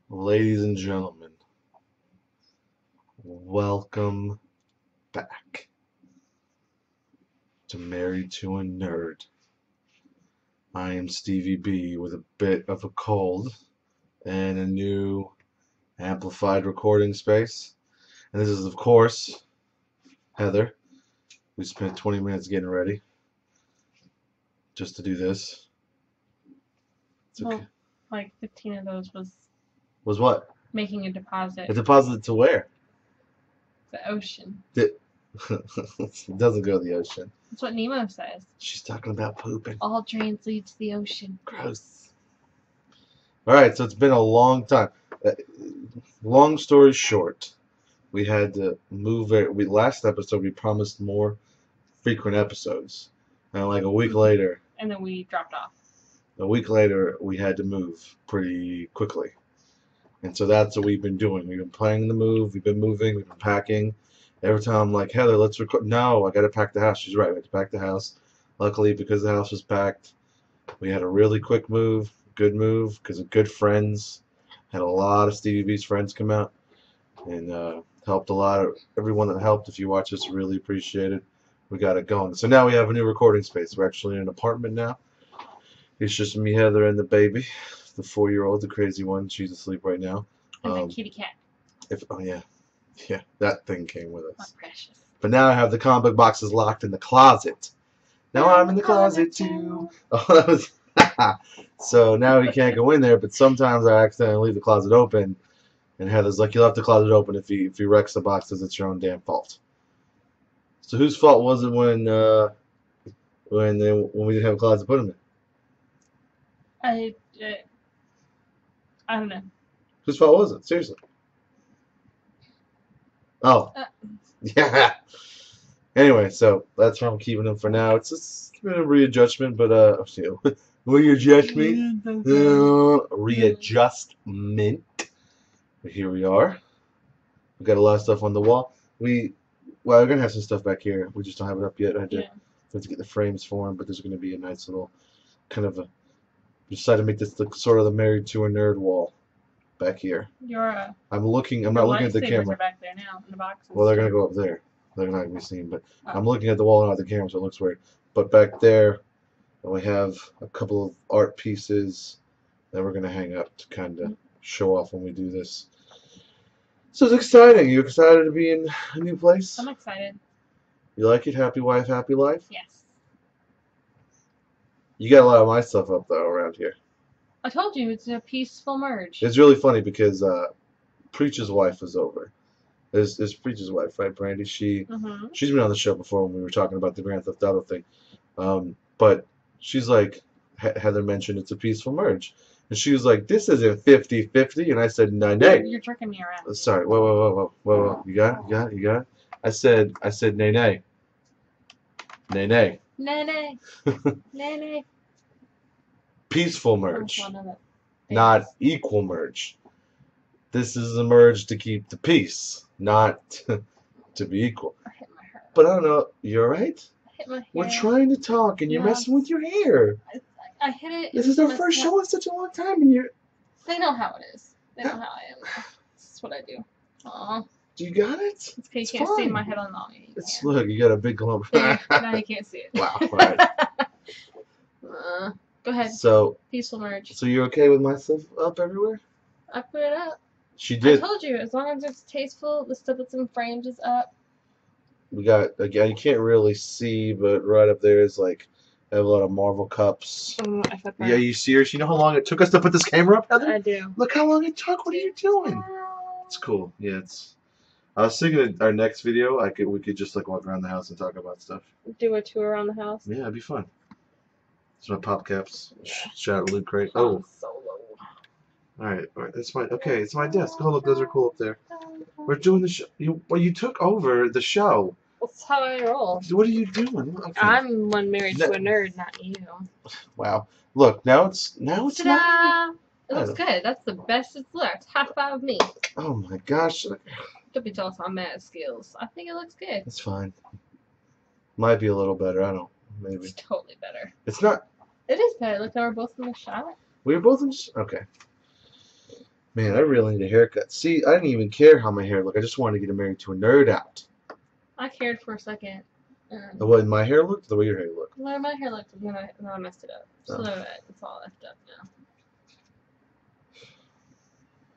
Ladies and gentlemen, welcome back to Married to a Nerd. I am Stevie B with a bit of a cold and a new amplified recording space. And this is, of course, Heather. We spent 20 minutes getting ready just to do this. It's okay. Well, like 15 of those was what? making a deposit. A deposit to where? The ocean. It doesn't go to the ocean. That's what Nemo says. She's talking about pooping. All drains lead to the ocean. Gross. Alright, so it's been a long time. Long story short, we had to move it. Last episode we promised more frequent episodes. And like a week later, And then we dropped off. we had to move pretty quickly. And so that's what we've been doing. We've been planning the move, we've been moving, we've been packing. Every time I'm like, Heather, let's record. No, I got to pack the house. She's right, we had to pack the house. Luckily, because the house was packed, we had a really quick move, good move, because of good friends. Had a lot of Stevie B's friends come out and helped a lot of everyone that helped. If you watch this, really appreciate it. We got it going. So now we have a new recording space. We're actually in an apartment now. It's just me, Heather, and the baby, the 4-year-old, the crazy one. She's asleep right now. And the kitty cat. Oh yeah, that thing came with us. My precious. But now I have the comic book boxes locked in the closet. Now I'm in the closet too. Oh, that was so now he can't go in there. But sometimes I accidentally leave the closet open, and Heather's like, "You left the closet open. If he wrecks the boxes, it's your own damn fault." So whose fault was it when we didn't have a closet to put them in? I don't know. Whose fault was it? Seriously. Oh. Yeah. Anyway, so that's where I'm keeping them for now. It's just been a readjustment, but readjustment. Readjustment. But here we are. We got a lot of stuff on the wall. We're gonna have some stuff back here. We just don't have it up yet. I have to get the frames for them, but there's gonna be a nice little kind of a. We decided to make this the sort of the Married to a Nerd wall back here. I'm not looking at the camera. Are back there now in the boxes. Well, they're gonna go up there. They're not gonna be seen, but I'm looking at the wall and not the camera, so it looks weird. But back there, we have a couple of art pieces that we're gonna hang up to kind of show off when we do this. So it's exciting. You excited to be in a new place? I'm excited. You like it? Happy wife, happy life? Yes. You got a lot of my stuff up though around here. I told you it's a peaceful merge. It's really funny because Preach's wife was over. Is Preach's wife, right, Brandy? She's been on the show before when we were talking about the Grand Theft Auto thing. But she's like, Heather mentioned it's a peaceful merge. And she was like, this isn't 50-50. And I said, no. You're tricking me around. Sorry. Whoa. You got it? I said, nay. Nay. Peaceful merge. Not equal merge. This is a merge to keep the peace, not to be equal. I hit my hair. But I don't know. You're right. I hit my hair. We're trying to talk, and you're messing with your hair. I hit it. This is our first show in such a long time, and you're. They know how it is. They know how I am. This is what I do. Aw. Do you got it? It's okay. You can't see my head on the audio. Look, you got a big lump. Now you can't see it. Wow. All right. Go ahead. So. Peaceful merge. So you're okay with my stuff up everywhere? I put it up. She did. I told you, as long as it's tasteful, the stuff that's in frames is up. We got, again, you can't really see, but right up there is like, I have a lot of Marvel cups. Yeah, you serious? You know how long it took us to put this camera up, Heather? I do. Look how long it took. What are you doing? It's cool. Yeah, it's. I was thinking our next video, we could just like walk around the house and talk about stuff. Do a tour around the house. Yeah, it'd be fun. It's my pop caps. Shout out Loot Crate. Oh. Solo. All right. It's my desk. Oh, look, those are cool up there. We're doing the show. You took over the show. That's how I roll. What are you doing? Okay. I'm one married to a nerd, not you. Wow. Look, now it's Ta-da! It looks good. That's the best it's looked. High five me. Oh my gosh. Don't be jealous of my mad skills. I think it looks good. It's fine. Might be a little better. I don't know. Maybe. It's totally better. It's not. It is better. Look, now we're both in the shot. We were both in. Okay. Man, I really need a haircut. See, I didn't even care how my hair looked. I just wanted to get married to a nerd out. I cared for a second. The way my hair looked, the way your hair looked. Well, my hair looked, and then I messed it up. So Oh. it's all effed up now.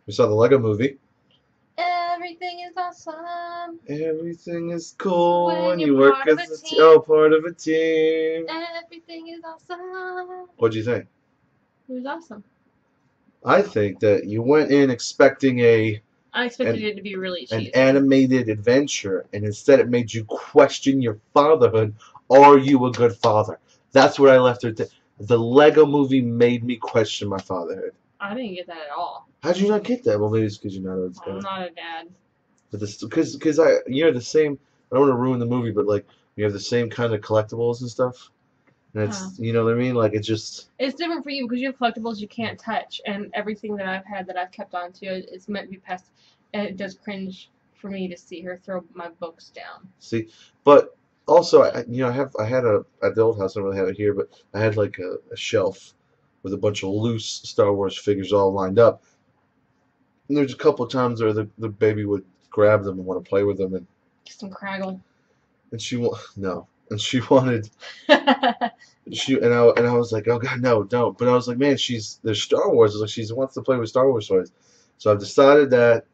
We saw the Lego movie. Everything is awesome. Everything is cool when you you're work part of as a a team. oh, part of a team. Everything is awesome. What'd you think? It was awesome. I think that you went in expecting I expected it to be really cheesy. an animated adventure, and instead it made you question your fatherhood. Are you a good father? That's what I left her to. The Lego movie made me question my fatherhood. I didn't get that at all. How'd you not get that? Well, maybe it's because you're not a I'm not a dad. But this, because you're the same. I don't want to ruin the movie, but like you have the same kind of collectibles and stuff. And it's, you know what I mean? Like, it's just... It's different for you because you have collectibles you can't touch, and everything that I've had that I've kept on to is meant to be passed, and it does cringe for me to see her throw my books down. See, but also, I had at the old house, I don't really have it here, but I had like a shelf with a bunch of loose Star Wars figures all lined up. And there's a couple of times where the baby would grab them and want to play with them, and some Craggle. And she wanted I was like, oh God, no, don't. But I was like, man, there's Star Wars. Like, she wants to play with Star Wars toys. So I've decided that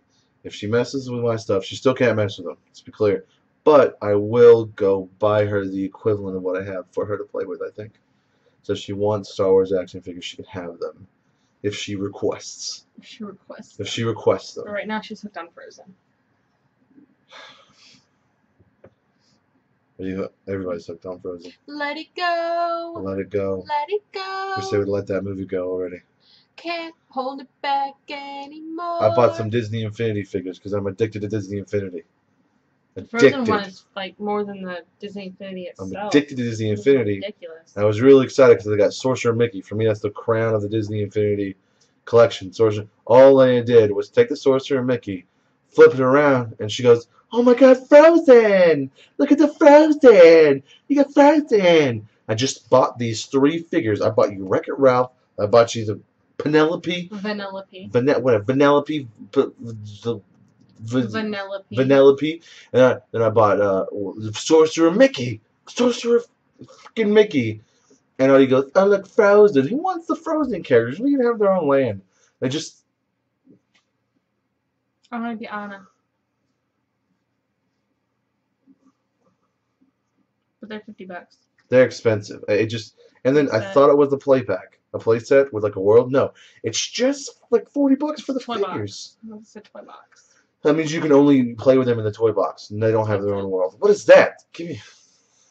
if she messes with my stuff, she still can't mess with them. Let's be clear. But I will go buy her the equivalent of what I have for her to play with, I think. So if she wants Star Wars action figures, she can have them if she requests. If she requests. If she requests them. But right now she's hooked on Frozen. Everybody's hooked on Frozen. Let it go. Let it go. Let it go. Wish they would let that movie go already. Can't hold it back anymore. I bought some Disney Infinity figures because I'm addicted to Disney Infinity. The Frozen one is like more than the Disney Infinity itself. I'm addicted to Disney Infinity. Ridiculous. I was really excited because they got Sorcerer Mickey. For me, that's the crown of the Disney Infinity collection. All I did was take the Sorcerer Mickey, flip it around, and she goes, "Oh my God, Frozen! Look at the Frozen! You got Frozen!" I just bought these 3 figures. I bought you Wreck-It Ralph. I bought you the Vanellope. Vanellope. Vanellope. Vanellope. And then I bought Sorcerer Mickey. Sorcerer freaking Mickey. And he goes, "Oh, look, Frozen. Who wants the Frozen characters? We can have their own land." They just... I want to be Anna. But they're $50. They're expensive. And then I thought it was a play pack, a play set with like a world. No, it's just like $40 for the figures. It's a toy box. That means you can only play with them in the toy box, and they don't have their own world. What is that? Give me.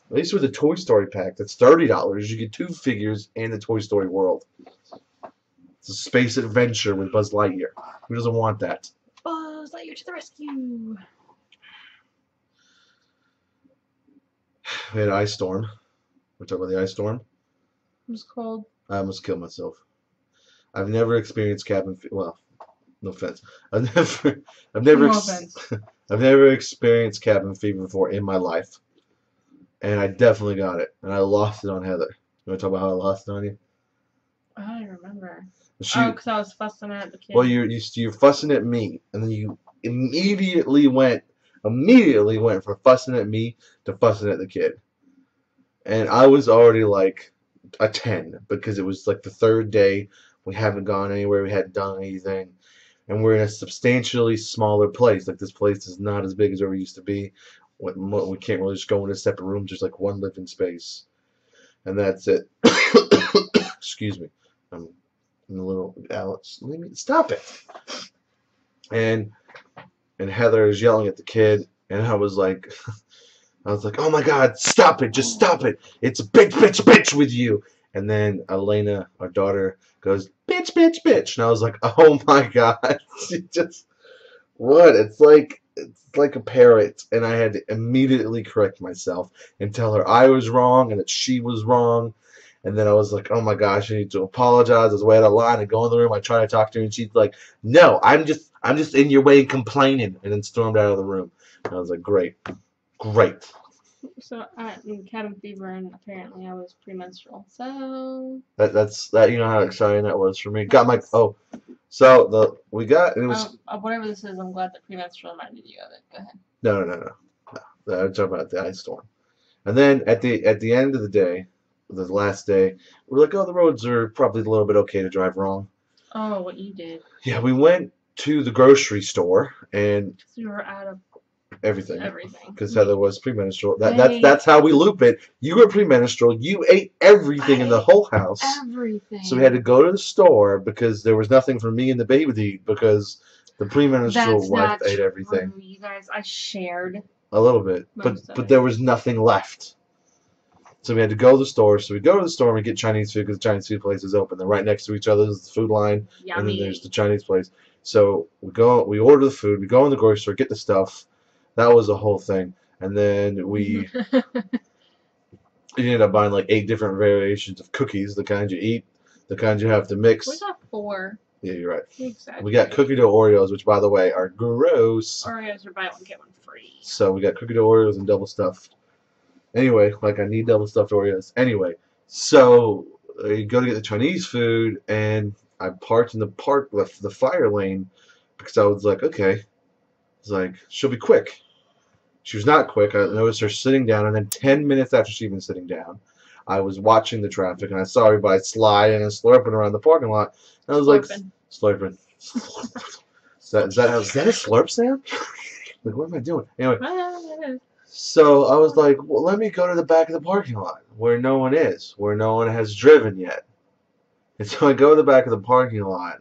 At least with the Toy Story pack, that's $30. You get 2 figures and the Toy Story world. It's a space adventure with Buzz Lightyear. Who doesn't want that? Buzz Lightyear to the rescue. We had Ice Storm. We're talking about the Ice Storm. It was cold. I almost killed myself. I've never experienced cabin fever. Well, no offense. I've never experienced cabin fever before in my life, and I definitely got it. And I lost it on Heather. You want to talk about how I lost it on you? I don't even remember. Because I was fussing at the kid. Well, you're fussing at me, and then you immediately went from fussing at me to fussing at the kid. And I was already like a 10 because it was like the 3rd day. We haven't gone anywhere. We hadn't done anything. And we're in a substantially smaller place. Like, this place is not as big as where we used to be. We can't really just go into separate rooms. There's like one living space. And that's it. Excuse me. I'm a little... Alex, stop it. And Heather is yelling at the kid. And I was like, oh my God, stop it. Just stop it. It's a bitch with you. And then Elena, our daughter, goes, bitch. And I was like, oh my God. She just, what? It's like a parrot. And I had to immediately correct myself and tell her I was wrong and that she was wrong. And then I was like, oh my gosh, I need to apologize. I was way out of line. I go in the room, I try to talk to her, and she's like, no, I'm just in your way complaining. And then stormed out of the room. And I was like, great. So I had cabin fever, and apparently I was premenstrual. So That's you know how exciting that was for me. Got my So we got and it was whatever this is. I'm glad that premenstrual reminded you of it. Go ahead. no. I'm talking about the ice storm. And then at the end of the day, the last day, we're like, oh, the roads are probably a little bit okay to drive wrong. Oh, what you did. Yeah, we went to the grocery store and you were out of everything. Because Everything. Heather was premenstrual. That's how we loop it. You were premenstrual. You ate everything in the whole house. Everything. So we had to go to the store because there was nothing for me and the baby to eat because the premenstrual wife ate everything. You guys, I shared a little bit, but there was nothing left. So we had to go to the store. So we go to the store and we get Chinese food because the Chinese food place is open. They're right next to each other. There's the food line, and then there's the Chinese place. So we order the food. We go in the grocery store, get the stuff. That was a whole thing. And then we ended up buying like 8 different variations of cookies, the kind you eat, the kind you have to mix. We got 4. Yeah, you're right. Exactly. We got cookie dough Oreos, which, by the way, are gross. Oreos are buy one, get one free. So we got cookie dough Oreos and double stuffed. Anyway, like I need double stuffed Oreos. Anyway, so you go to get the Chinese food, and I parked in the fire lane because I was like, okay. It's like, she'll be quick. She was not quick. I noticed her sitting down, and then 10 minutes after she was sitting down, I was watching the traffic, and I saw everybody sliding and slurping around the parking lot. And I was like, slurping. Is that a slurp sound? Like, what am I doing? Anyway, so I was like, well, let me go to the back of the parking lot where no one is, where no one has driven yet. And so I go to the back of the parking lot,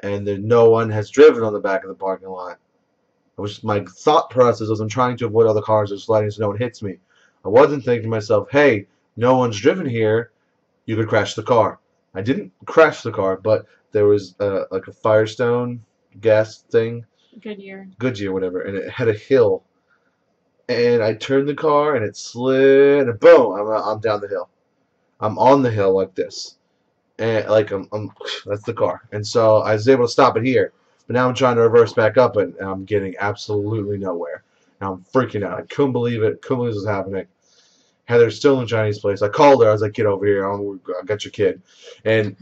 and no one has driven on the back of the parking lot. My thought process was I'm trying to avoid all the cars that are sliding so no one hits me. I wasn't thinking to myself, hey, no one's driven here, you could crash the car. I didn't crash the car, but there was like a Firestone gas thing. Goodyear, whatever, and it had a hill. And I turned the car, and it slid, and boom, I'm down the hill. I'm on the hill like this. And like that's the car. And so I was able to stop it here. But now I'm trying to reverse back up, and I'm getting absolutely nowhere. Now I'm freaking out. I couldn't believe it. Couldn't believe this was happening. Heather's still in the Chinese place. I called her. I was like, get over here. I got your kid. And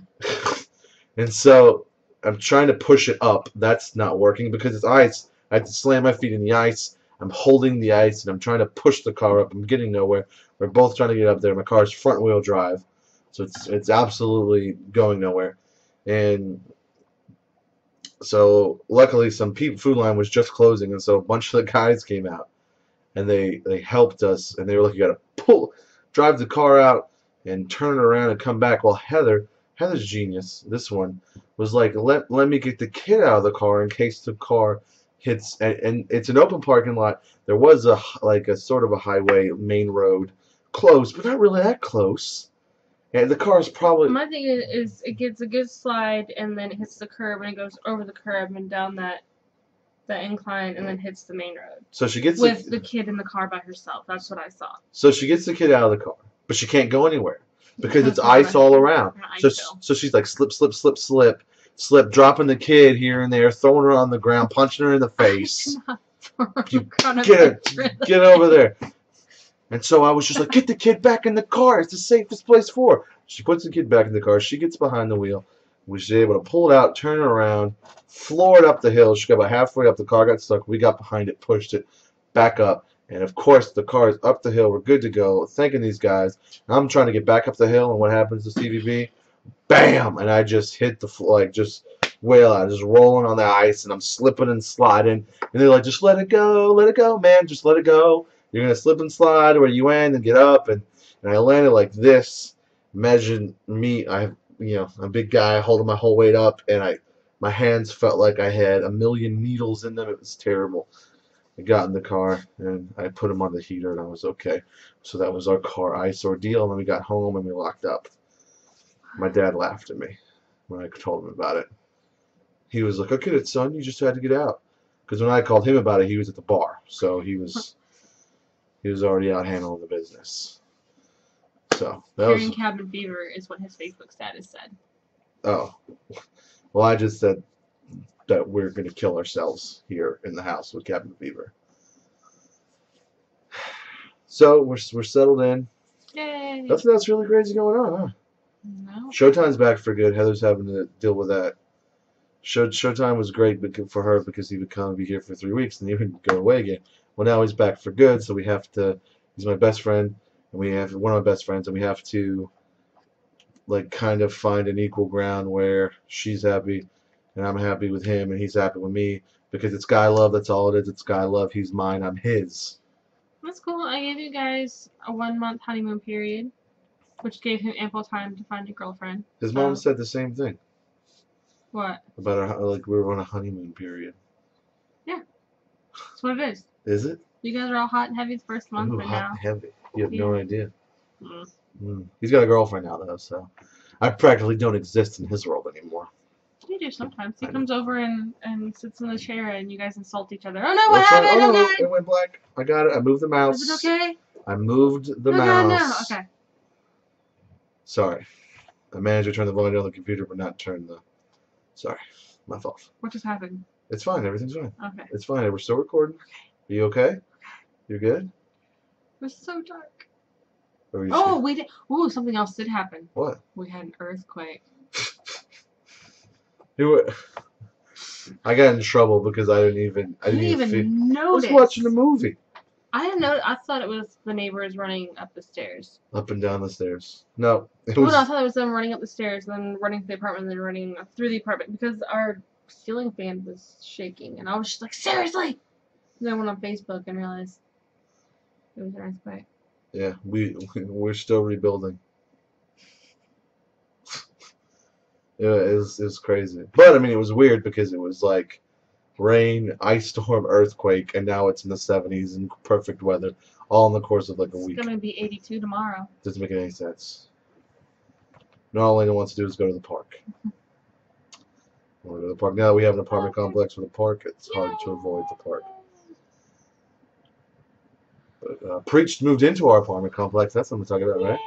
so I'm trying to push it up. That's not working because it's ice. I have to slam my feet in the ice. I'm holding the ice, and I'm trying to push the car up. I'm getting nowhere. We're both trying to get up there. My car's front-wheel drive, so it's absolutely going nowhere. And so luckily some food line was just closing, and so a bunch of the guys came out, and they helped us, and they were like, you gotta drive the car out and turn it around and come back. Well, Heather's genius, this one, was like, let me get the kid out of the car in case the car hits, and it's an open parking lot. There was a sort of a highway, main road, close, but not really that close. And the car's probably... My thing is it gets a good slide, and then it hits the curb, and it goes over the curb and down that incline, and then hits the main road. So she gets with the kid in the car by herself. That's what I saw. So she gets the kid out of the car, but she can't go anywhere because it's ice all around. So she's like slip, dropping the kid here and there, throwing her on the ground, punching her in the face. Get over there. And so I was just like, get the kid back in the car. It's the safest place for her. She puts the kid back in the car. She gets behind the wheel. We was able to pull it out, turn it around, floor it up the hill. She got about halfway up. The car got stuck. We got behind it, pushed it back up. And, of course, the car is up the hill. We're good to go. Thanking these guys. I'm trying to get back up the hill, and what happens to Stevie B? Bam! And I just hit the floor, like, just wail out, just rolling on the ice, and I'm slipping and sliding. And they're like, just let it go, man. Just let it go. You're going to slip and slide where you end and get up. And I landed like this. Imagine me, I'm a big guy holding my whole weight up, and my hands felt like I had a million needles in them. It was terrible. I got in the car, and I put them on the heater, and I was okay. So that was our car ice ordeal, and then we got home, and we locked up. My dad laughed at me when I told him about it. He was like, okay, son, you just had to get out. Because when I called him about it, he was at the bar. So he was already out handling the business. So that was cabin fever is what his Facebook status said. Oh. Well, I just said that we're going to kill ourselves here in the house with cabin fever. So we're settled in. Yay. Nothing else really crazy going on, huh? No. Showtime's back for good. Heather's having to deal with that. Showtime was great for her because he would come and be here for 3 weeks and he would go away again. Well, now he's back for good, so we have to. He's my best friend, and we have one of my best friends, and we have to like kind of find an equal ground where she's happy, and I'm happy with him, and he's happy with me because it's guy love. That's all it is. It's guy love. He's mine. I'm his. That's cool. I gave you guys a 1-month honeymoon period, which gave him ample time to find a girlfriend. His mom said the same thing. What? About like we were on a honeymoon period. Yeah. That's what it is. Is it? You guys are all hot and heavy the first month, Ooh, but hot now. and heavy. You have no idea. Mm. He's got a girlfriend now, though, so I practically don't exist in his world anymore. You do sometimes. He comes over and sits in the chair, and you guys insult each other. Oh no, what happened? Oh no, it went black. I got it. I moved the mouse. Is it okay? I moved the mouse. mouse. No. Okay. Sorry. I managed to turn the volume on the computer, but not turn the. Sorry. My fault. What just happened? It's fine. Everything's fine. Okay. It's fine. We're still recording. Are you okay? You're good? It was so dark. Oh, we did. Ooh, something else did happen. What? We had an earthquake. I got in trouble because I didn't even notice. I was watching a movie. I didn't know. I thought it was the neighbors running up the stairs. Up and down the stairs. No, no, I thought it was them running up the stairs, and then running to the apartment, and then running through the apartment because our ceiling fan was shaking, and I was just like, seriously. And then I went on Facebook and realized it was an earthquake. Yeah, we're still rebuilding. It was crazy, but I mean, it was weird because it was like rain, ice storm, earthquake, and now it's in the 70s and perfect weather, all in the course of like a week. It's gonna be 82 tomorrow. Doesn't make any sense. No, all Elena wants to do is go to the park. We'll go to the park. Now that we have an apartment complex with a park, it's hard to avoid the park. But Preached moved into our apartment complex. That's what I'm talking about, right?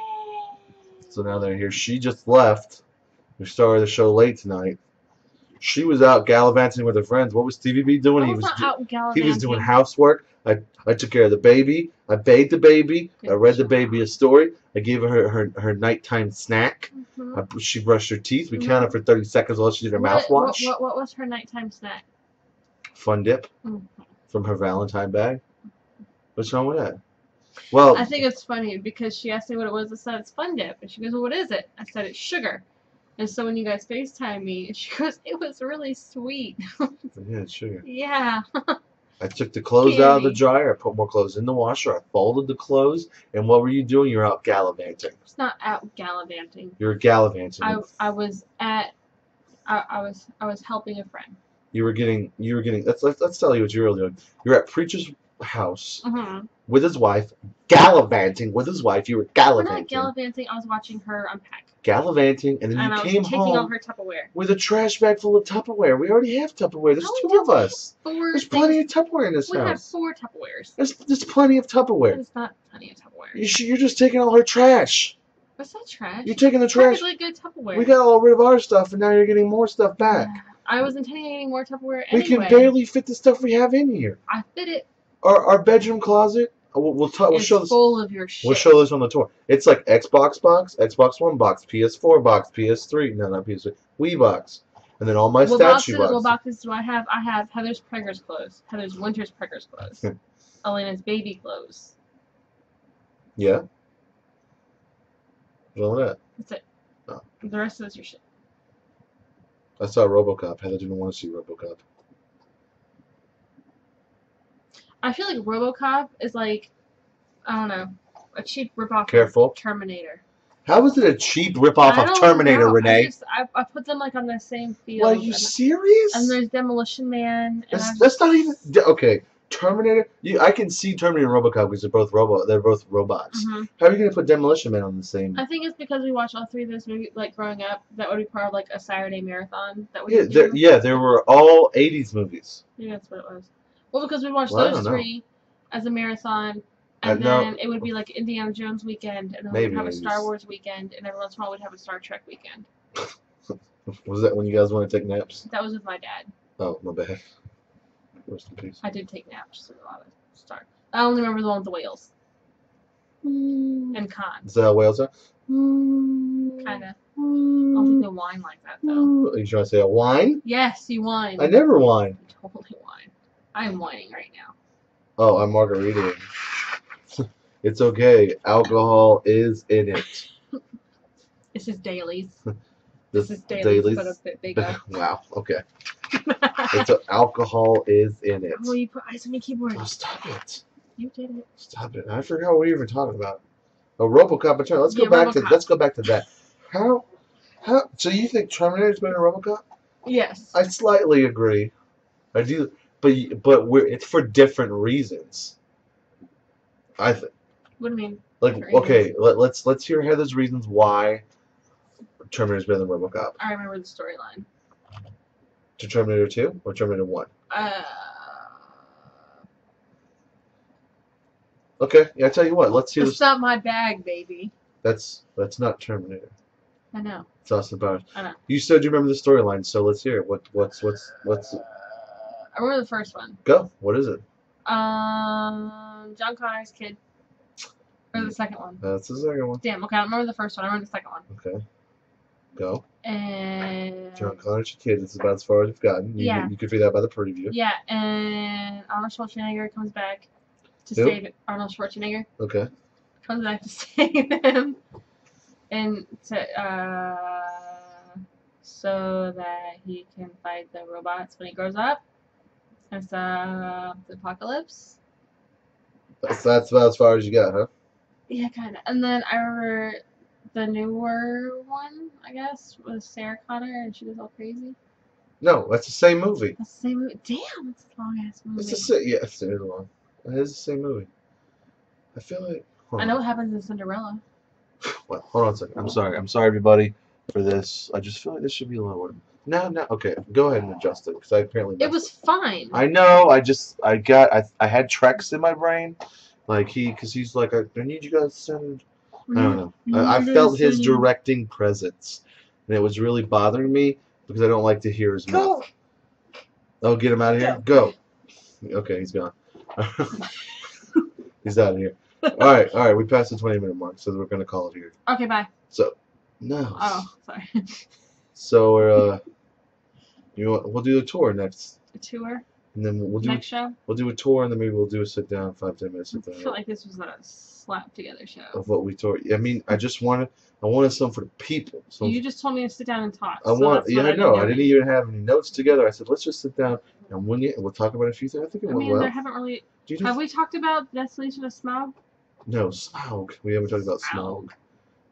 So now they're here. She just left. We started the show late tonight. She was out gallivanting with her friends. What was Stevie B doing? He was doing housework. I took care of the baby. I bathed the baby. I read the baby a story. I gave her nighttime snack. She brushed her teeth. We counted for 30 seconds while she did her mouthwash. What was her nighttime snack? Fun dip from her Valentine bag. What's wrong with that? Well, I think it's funny because she asked me what it was. I said it's Fun Dip, and she goes, "Well, what is it?" I said it's sugar. And so when you guys FaceTime me, she goes, "It was really sweet." Yeah, it's sugar. Yeah. I took the clothes out of the dryer. I put more clothes in the washer. I folded the clothes. And what were you doing? You're out gallivanting. It's not out gallivanting. You're gallivanting. I was helping a friend. You were getting. Let's tell you what you were doing. You're at Preacher's house with his wife, gallivanting with his wife. You were gallivanting. We're not gallivanting. I was watching her unpack. Gallivanting, and then you came taking home all her Tupperware with a trash bag full of Tupperware. We already have Tupperware. There's 2 of us. There's plenty of Tupperware in this house. We have 4 Tupperwares. There's plenty of Tupperware. There's not plenty of Tupperware. You're just taking all her trash. What's that trash? You're taking the trash. Perfectly good Tupperware. We got all rid of our stuff, and now you're getting more stuff back. I was intending on getting more Tupperware anyway. We can barely fit the stuff we have in here. I fit it. Our bedroom closet. We'll show this. Full of your shit. We'll show this on the tour. It's like Xbox box, Xbox One box, PS4 box, PS3. No, not PS3. Wii box, and then all my statue boxes. What boxes do I have? I have Heather's Preggers clothes, Heather's Winter's Preggers clothes, Elena's baby clothes. Yeah. What's wrong with that? That's it. Oh. The rest of it's your shit. I saw RoboCop. Heather didn't want to see RoboCop. I feel like RoboCop is like, I don't know, a cheap ripoff of Terminator. How is it a cheap ripoff of Terminator, Renee? I put them like on the same field. Are you serious? And there's Demolition Man. And that's not even okay. Terminator. I can see Terminator and RoboCop because they're both robots. How are you gonna put Demolition Man on the same? I think it's because we watched all 3 of those movies like growing up. That would be part of like a Saturday marathon. That we there were all 80s movies. Yeah, that's what it was. Well, because we watched those 3 as a marathon, and then it would be like Indiana Jones weekend, and then we'd have a Star Wars weekend, and every once in a while we'd have a Star Trek weekend. Was that when you guys want to take naps? That was with my dad. Oh, my bad. Rest in peace. I did take naps with a lot of Star. I only remember the one with the whales. And Khan. Is that how whales are? Kinda. I don't think they whine like that though. Are you trying to say a whine? Yes, you whine. I never whine. You totally whine. I am whining right now. Oh, I'm margaritaing. It's okay. Alcohol is in it. This is Dailies. This is Dailies, but a bit bigger. Wow. Okay. Alcohol is in it. Oh, you put ice on your keyboard. Oh, stop it. You did it. Stop it. I forgot what we were even talking about. A RoboCop return. Let's go back to that. How so you think Terminator's better than RoboCop? Yes. I slightly agree. I do, but it's for different reasons. I think. What do you mean? Like, okay, let's hear Heather's reasons why Terminator's better than RoboCop. I remember the storyline. To Terminator 2 or Terminator 1? Okay, yeah, I tell you what, let's hear this. It's not my bag, baby. That's not Terminator. I know. It's Austin Powers. I know. You said you remember the storyline, so let's hear it. What's I remember the first one. Go. What is it? John Connor's kid. Or the second one. That's the second one. Damn, okay, I don't remember the first one. I remember the second one. Okay. Go. And John Connor's your kid. This is about as far as we've gotten. You could figure that out by the preview. Yeah, and Arnold Schwarzenegger comes back to Who? save Arnold Schwarzenegger. Okay. Comes back to save him. And to, so that he can fight the robots when he grows up. And stop the apocalypse. That's about as far as you got, huh? Yeah, kind of. And then I remember the newer one, I guess, was Sarah Connor, and she was all crazy. No, that's the same movie. That's the same movie. Damn, it's a long ass movie. It's the same. Yeah, it's long. It is the same movie. I feel like. I know what happens in Cinderella. Well, hold on a second. I'm sorry, everybody, for this. I just feel like this should be lower. No. Okay, go ahead and adjust it because I apparently. It was fine. I know. I had Trex in my brain, like because he's like I need you guys to send. I don't know. I felt his directing presence, and it was really bothering me because I don't like to hear his mouth. Oh, get him out of here! Go. Okay, he's gone. He's out of here. All right. We passed the 20-minute mark, so we're gonna call it here. Okay, bye. So, no. Oh, sorry. So we're we'll do a tour next. A tour. And then we'll do next show. We'll do a tour, and then maybe we'll do a sit down, 5-10 minute sit down. I feel like this was a slap together show. Of what we toured. I mean, I wanted something for the people. So you just told me to sit down and talk. I know. I didn't even have any notes together. I said, let's just sit down and we'll talk about a few things. I think it went well. there haven't really. Have we talked about Desolation of Smaug? No, Smaug. We haven't talked about Smaug.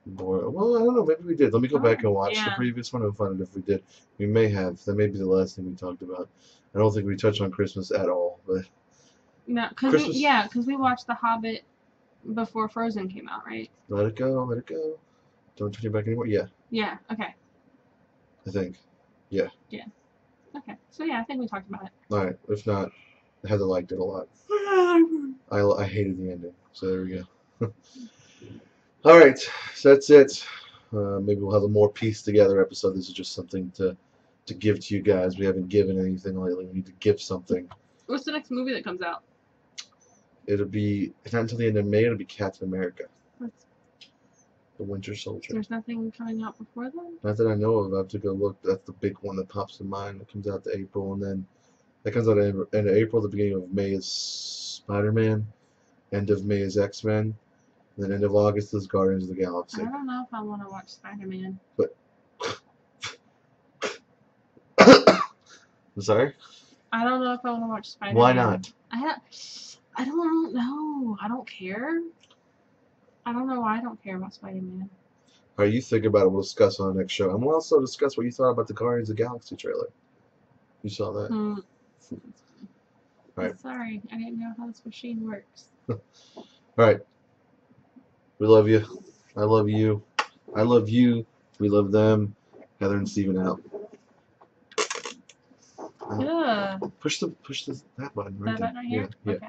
Well, I don't know. Maybe we did. Let me go back and watch the previous one and find out if we did. We may have. That may be the last thing we talked about. I don't think we touched on Christmas at all. But no, because we watched The Hobbit before Frozen came out, right? Let it go. Let it go. Don't turn your back anymore. Yeah. Yeah. Okay. I think. Yeah. Yeah. Okay. So yeah, I think we talked about it. All right. If not, Heather liked it a lot. I hated the ending. So there we go. All right. So that's it. Maybe we'll have a more pieced together episode. This is just something to give to you guys. We haven't given anything lately. We need to give something. What's the next movie that comes out? It'll be not until the end of May. It'll be Captain America. What's the Winter Soldier. There's nothing coming out before then? Not that I know of. I have to go look. That's the big one that pops in mind. It comes out to April, and then that comes out at the end of April. The beginning of May is Spider-Man. End of May is X-Men. And then end of August is Guardians of the Galaxy. I don't know if I want to watch Spider-Man. But I'm sorry? I don't know if I want to watch Spider-Man. Why not? I don't know. I don't care. I don't know why I don't care about Spider-Man. All right, you think about it. We'll discuss on the next show. And we'll also discuss what you thought about the Guardians of the Galaxy trailer. You saw that? All right. Sorry, I didn't know how this machine works. All right. We love you. I love you. I love you. We love them. Heather and Steven out. Yeah. Push that button right there. That button right here? Yeah. Okay.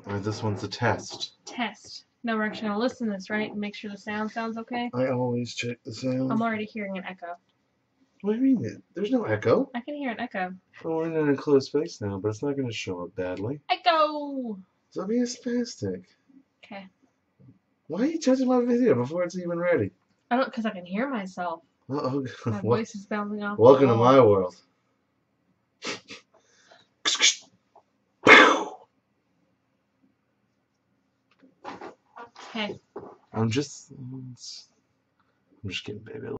All right, this one's a test. Test. No, we're actually going to listen to this, right? And make sure the sound sounds okay? I always check the sound. I'm already hearing an echo. What do you mean? There's no echo. I can hear an echo. Well, we're in an enclosed space now, but it's not going to show up badly. Echo! So be a spastic. Okay. Why are you judging my video before it's even ready? I don't, because I can hear myself. Uh-oh. My voice is bouncing off. Welcome to my world. Okay. I'm just kidding, baby.